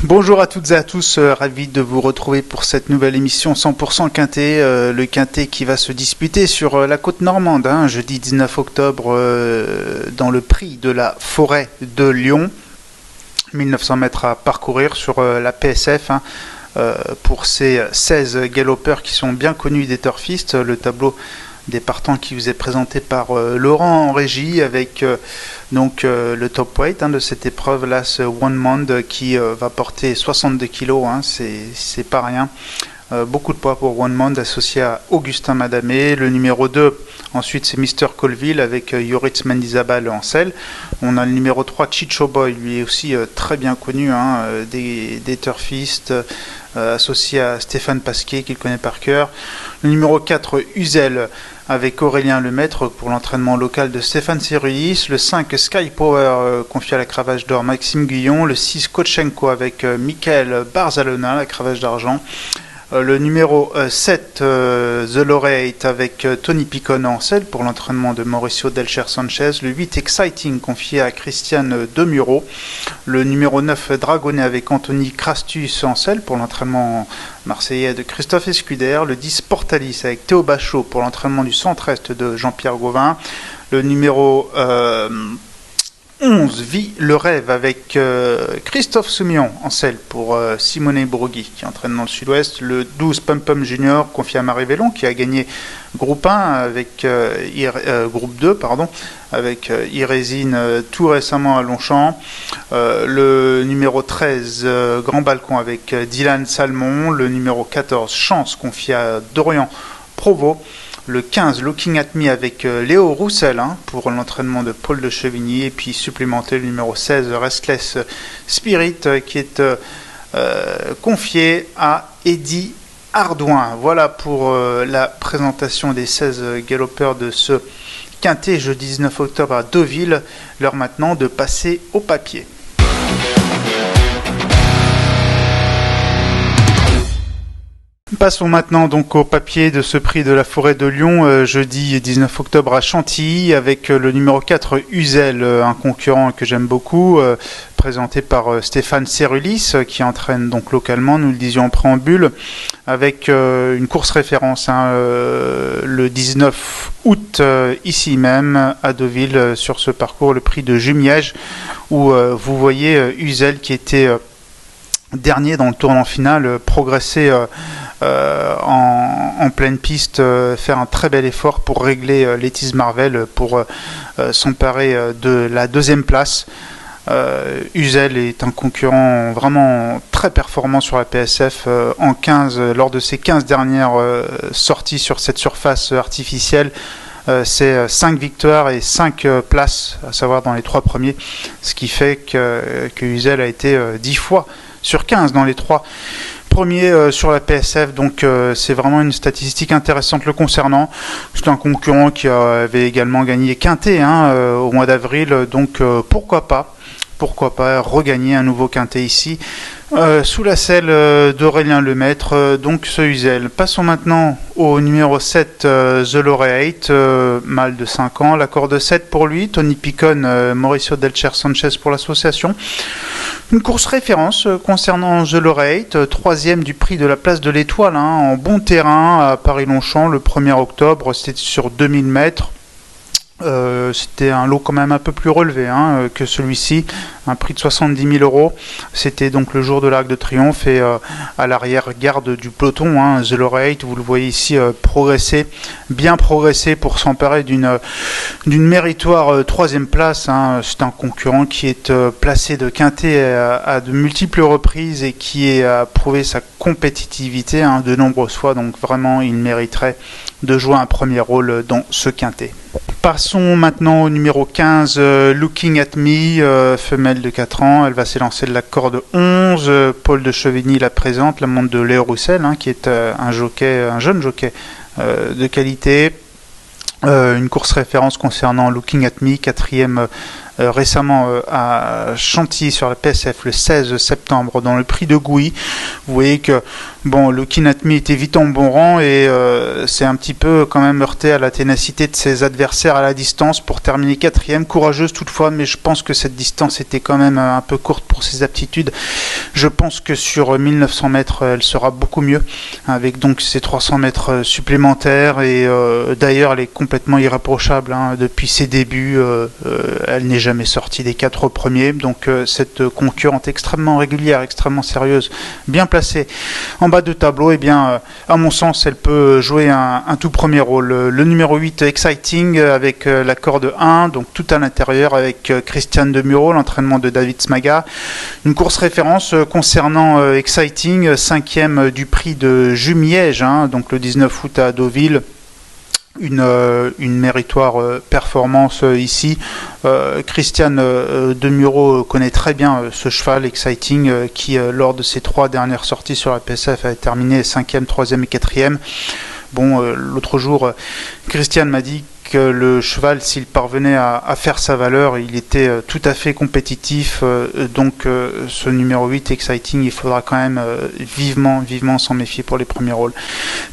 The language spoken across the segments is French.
Bonjour à toutes et à tous, ravi de vous retrouver pour cette nouvelle émission 100% Quintet, le Quintet qui va se disputer sur la côte normande, jeudi 19 octobre dans le prix de la Forêt de Lyon, 1900 mètres à parcourir sur la PSF. Pour ces 16 galopeurs qui sont bien connus des turfistes, le tableau des partants qui vous est présenté par Laurent en régie avec le top weight de cette épreuve là, ce One Monde qui va porter 62 kg, c'est pas rien. Beaucoup de poids pour One Monde associé à Augustin Madamé. Le numéro 2, ensuite c'est Mr. Colville avec Yoritz Mendizabal en selle. On a le numéro 3, Chicho Boy, lui est aussi très bien connu des turfistes, associé à Stéphane Pasquier qu'il connaît par cœur. Le numéro 4, Uzel avec Aurélien Lemaître pour l'entraînement local de Stéphane Sirulis. Le 5, Sky Power confié à la cravache d'or Maxime Guillon. Le 6, Kochenko avec Michael Barzalona, la cravache d'argent. Le numéro 7, The Laureate avec Tony Picon en selle pour l'entraînement de Mauricio Delcher Sanchez. Le 8, Exciting confié à Christiane Demuro. Le numéro 9, Dragonnet avec Anthony Crastus en selle pour l'entraînement marseillais de Christophe Escuder. Le 10, Portalis avec Théo Bachot pour l'entraînement du centre-est de Jean-Pierre Gauvin. Le numéro 11, Vie le rêve avec Christophe Soumillon en selle pour Simone Bourgui qui entraîne dans le sud-ouest. Le 12, Pum Pum Junior confié à Marie Vélon qui a gagné groupe 1 avec groupe 2 avec Irésine tout récemment à Longchamp. Le numéro 13, Grand Balcon avec Dylan Salmon. Le numéro 14, Chance confié à Dorian Provost. Le 15, Looking at Me avec Léo Roussel pour l'entraînement de Paul de Chevigny. Et puis supplémenté le numéro 16, Restless Spirit qui est confié à Eddy Ardouin. Voilà pour la présentation des 16 galopeurs de ce Quintet jeudi 19 octobre à Deauville. L'heure maintenant de passer au papier. Passons maintenant donc au papier de ce prix de la Forêt de Lyon, jeudi 19 octobre à Chantilly, avec le numéro 4, Uzel, un concurrent que j'aime beaucoup, présenté par Stéphane Sirulis, qui entraîne donc localement, nous le disions en préambule, avec une course référence le 19 août, ici même, à Deauville, sur ce parcours, le prix de Jumièges, où vous voyez Uzel qui était dernier dans le tournant final, progresser en pleine piste, faire un très bel effort pour régler Lettice Marvel pour s'emparer de la deuxième place. Uzel est un concurrent vraiment très performant sur la PSF en 15, lors de ses 15 dernières sorties sur cette surface artificielle. C'est 5 victoires et 5 places, à savoir dans les 3 premiers, ce qui fait que Uzel a été 10 fois sur 15 dans les 3 premiers sur la PSF, donc c'est vraiment une statistique intéressante le concernant. C'est un concurrent qui avait également gagné Quintet au mois d'avril, donc pourquoi pas regagner un nouveau Quintet ici, sous la selle d'Aurélien Lemaître, donc ce Uzel. Passons maintenant au numéro 7, The Laureate, mâle de 5 ans, la corde 7 pour lui, Tony Picon, Mauricio Delcher Sanchez pour l'association. Une course référence concernant The Laureate, 3e du prix de la place de l'Étoile, en bon terrain à Paris-Longchamp le 1er octobre, c'était sur 2000 mètres. C'était un lot quand même un peu plus relevé que celui-ci, un prix de 70 000 €. C'était donc le jour de l'Arc de Triomphe et à l'arrière-garde du peloton, The Laureate, vous le voyez ici, bien progresser pour s'emparer d'une méritoire 3e place. C'est un concurrent qui est placé de Quintet à de multiples reprises et qui a prouvé sa compétitivité de nombreuses fois, donc vraiment il mériterait de jouer un premier rôle dans ce Quintet. Passons maintenant au numéro 15, Looking at Me, femelle de 4 ans. Elle va s'élancer de la corde 11. Paul de Chevigny la présente, la montre de Léo Roussel, qui est un jeune jockey de qualité. Une course référence concernant Looking at Me, 4e récemment à Chantilly sur la PSF le 16 septembre dans le prix de Gouy. Vous voyez que bon, Looking at Me était vite en bon rang et c'est un petit peu quand même heurté à la ténacité de ses adversaires à la distance pour terminer 4e. Courageuse toutefois, mais je pense que cette distance était quand même un peu courte pour ses aptitudes. Je pense que sur 1900 mètres, elle sera beaucoup mieux avec donc ses 300 mètres supplémentaires et d'ailleurs elle est complètement irréprochable depuis ses débuts. Elle n'est jamais sortie des 4 premiers, donc cette concurrente extrêmement régulière, extrêmement sérieuse, bien placée en bas de tableau, et bien à mon sens elle peut jouer un tout premier rôle. Le numéro 8 Exciting avec la corde 1, donc tout à l'intérieur avec Christiane Demuro, l'entraînement de David Smaga. Une course référence concernant Exciting, 5e du prix de Jumièges, donc le 19 août à Deauville. Une méritoire performance ici. Christiane Demuro connaît très bien ce cheval Exciting qui lors de ses 3 dernières sorties sur la PSF a terminé 5e, 3e et 4e. Bon, l'autre jour, Christiane m'a dit que le cheval, s'il parvenait à faire sa valeur, il était tout à fait compétitif. Donc ce numéro 8 Exciting, il faudra quand même vivement s'en méfier pour les premiers rôles.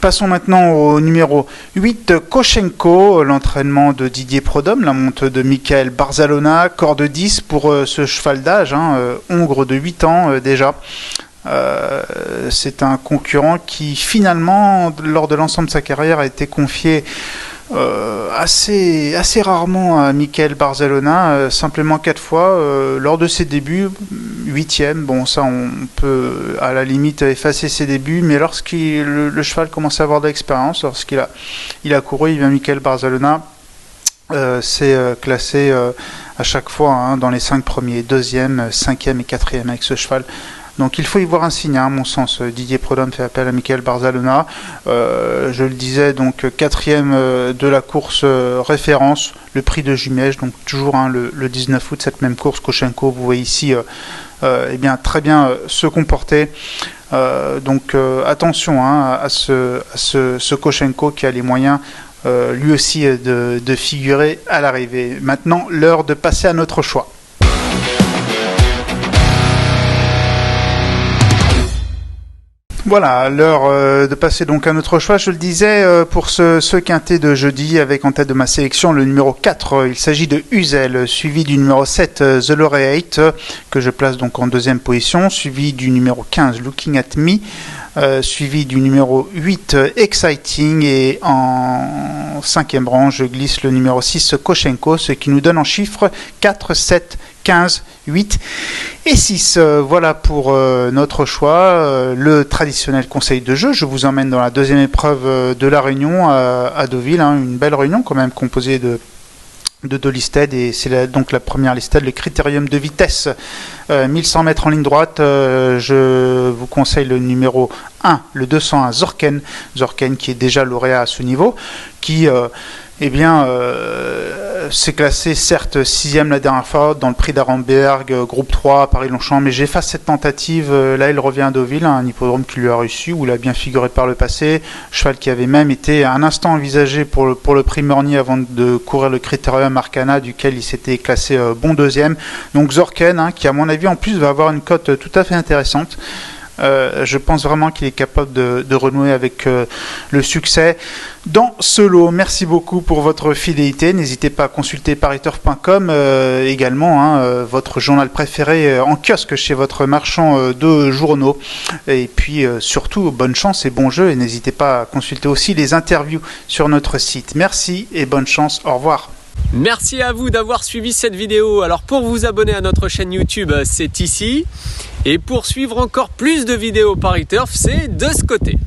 Passons maintenant au numéro 8 Koshenko, l'entraînement de Didier Prodhomme, la monte de Michael Barzalona, corde 10 pour ce cheval d'âge, hongre de 8 ans déjà. C'est un concurrent qui finalement, lors de l'ensemble de sa carrière, a été confié assez rarement à Michael Barzalona, simplement 4 fois lors de ses débuts, 8e. Bon, ça on peut à la limite effacer ses débuts, mais le cheval commence à avoir de l'expérience, lorsqu'il a couru, Michael Barzalona c'est classé à chaque fois dans les 5 premiers, 2e, 5e et 4e avec ce cheval. Donc il faut y voir un signe, à mon sens. Didier Prodhomme fait appel à Michael Barzalona. Je le disais, donc 4e de la course référence, le prix de Jumièges, donc toujours le 19 août, cette même course. Koshenko, vous voyez ici, très bien se comporter. Donc attention à ce Koshenko qui a les moyens lui aussi de figurer à l'arrivée. Maintenant, l'heure de passer à notre choix. Voilà, l'heure de passer donc à notre choix. Je le disais, pour ce quintet de jeudi, avec en tête de ma sélection le numéro 4, il s'agit de Uzel, suivi du numéro 7, The Laureate, que je place donc en 2e position, suivi du numéro 15, Looking at Me, suivi du numéro 8, Exciting, et en 5e rang, je glisse le numéro 6, Koshenko, ce qui nous donne en chiffres 4, 7, 15, 8 et 6. Voilà pour notre choix. Le traditionnel conseil de jeu, je vous emmène dans la 2e épreuve de la Réunion à Deauville, une belle réunion quand même composée de 2 listed, et c'est donc la première listed, le critérium de vitesse, 1100 mètres en ligne droite. Je vous conseille le numéro 1, le 201 Zorken qui est déjà lauréat à ce niveau, qui c'est classé certes 6e la dernière fois dans le prix d'Arenberg, groupe 3 à Paris-Longchamp, mais j'efface cette tentative. Là il revient à Deauville, un hippodrome qui lui a réussi, où il a bien figuré par le passé, cheval qui avait même été un instant envisagé pour le prix Morny avant de courir le critérium Arcana, duquel il s'était classé bon 2e. Donc Zorken, qui à mon avis en plus va avoir une cote tout à fait intéressante. Je pense vraiment qu'il est capable de renouer avec le succès dans ce lot. Merci beaucoup pour votre fidélité. N'hésitez pas à consulter pariturf.com également, votre journal préféré en kiosque chez votre marchand de journaux. Et puis surtout, bonne chance et bon jeu. Et n'hésitez pas à consulter aussi les interviews sur notre site. Merci et bonne chance. Au revoir. Merci à vous d'avoir suivi cette vidéo. Alors pour vous abonner à notre chaîne YouTube, c'est ici. Et pour suivre encore plus de vidéos Paris Turf, c'est de ce côté.